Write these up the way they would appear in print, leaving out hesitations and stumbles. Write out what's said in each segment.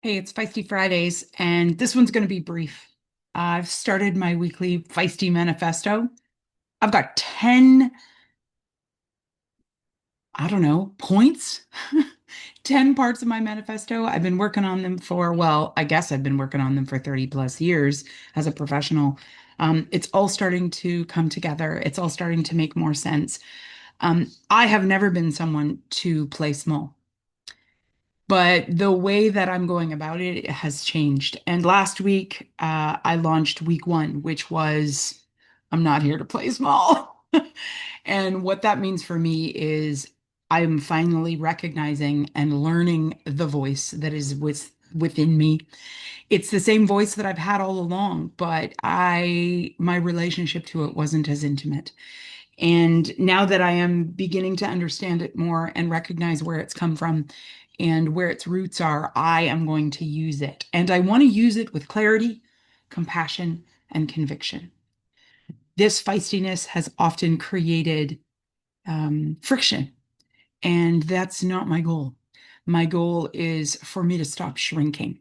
Hey, it's Feisty Fridays, and this one's going to be brief. I've started my weekly Feisty manifesto. I've got 10, I don't know, points, 10 parts of my manifesto. I've been working on them for, well, I guess I've been working on them for 30 plus years as a professional. It's all starting to come together. It's all starting to make more sense. I have never been someone to play small. But the way that I'm going about it has changed. And last week, I launched week one, which was I'm not here to play small. And what that means for me is I'm finally recognizing and learning the voice that is within me. It's the same voice that I've had all along, but my relationship to it wasn't as intimate. And now that I am beginning to understand it more and recognize where it's come from and where its roots are, I am going to use it. And I want to use it with clarity, compassion, and conviction. This feistiness has often created friction, and that's not my goal. My goal is for me to stop shrinking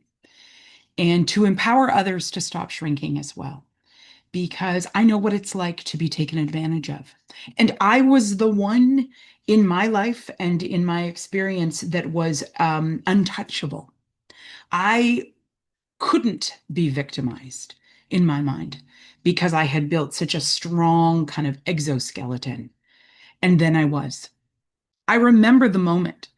and to empower others to stop shrinking as well, because I know what it's like to be taken advantage of. And I was the one in my life and in my experience that was untouchable. I couldn't be victimized in my mind because I had built such a strong kind of exoskeleton. And then I was. I remember the moment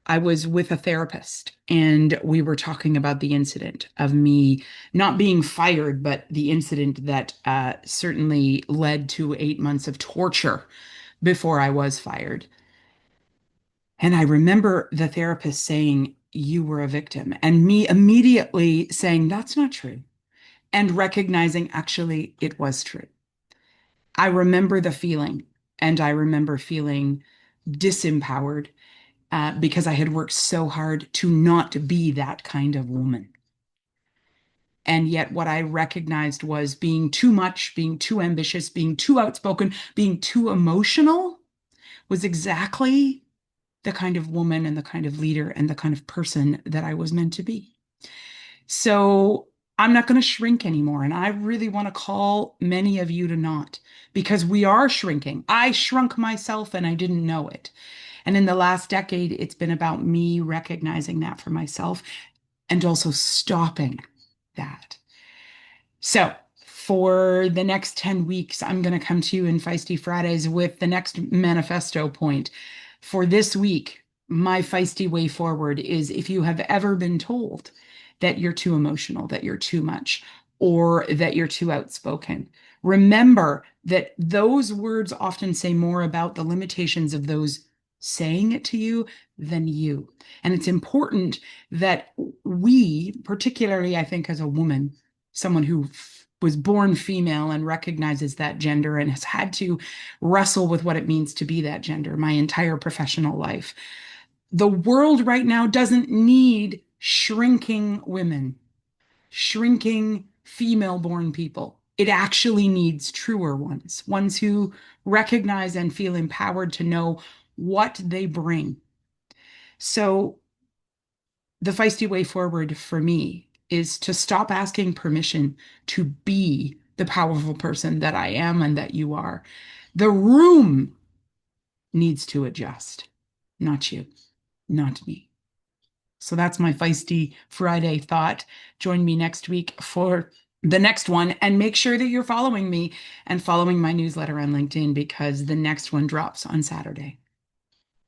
I was with a therapist and we were talking about the incident of me not being fired, but the incident that certainly led to 8 months of torture before I was fired. And I remember the therapist saying, "You were a victim," and me immediately saying, "That's not true," and recognizing actually it was true. I remember the feeling, and I remember feeling disempowered because I had worked so hard to not be that kind of woman. And yet, what I recognized was being too much, being too ambitious, being too outspoken, being too emotional was exactly the kind of woman and the kind of leader and the kind of person that I was meant to be. So I'm not going to shrink anymore. And I really want to call many of you to not, because we are shrinking. I shrunk myself and I didn't know it. And in the last decade, it's been about me recognizing that for myself and also stopping that. So, for the next 10 weeks, I'm going to come to you in Feisty Fridays with the next manifesto point. For this week, my feisty way forward is if you have ever been told that you're too emotional, that you're too much, or that you're too outspoken, remember that those words often say more about the limitations of those saying it to you than you. And it's important that we, particularly, I think, as a woman, someone who was born female and recognizes that gender and has had to wrestle with what it means to be that gender my entire professional life. The world right now doesn't need shrinking women, shrinking female born people. It actually needs truer ones, ones who recognize and feel empowered to know what they bring. So the feisty way forward for me is to stop asking permission to be the powerful person that I am and that you are. The room needs to adjust, not you, not me. So that's my feisty Friday thought. Join me next week for the next one and make sure that you're following me and following my newsletter on LinkedIn because the next one drops on Saturday.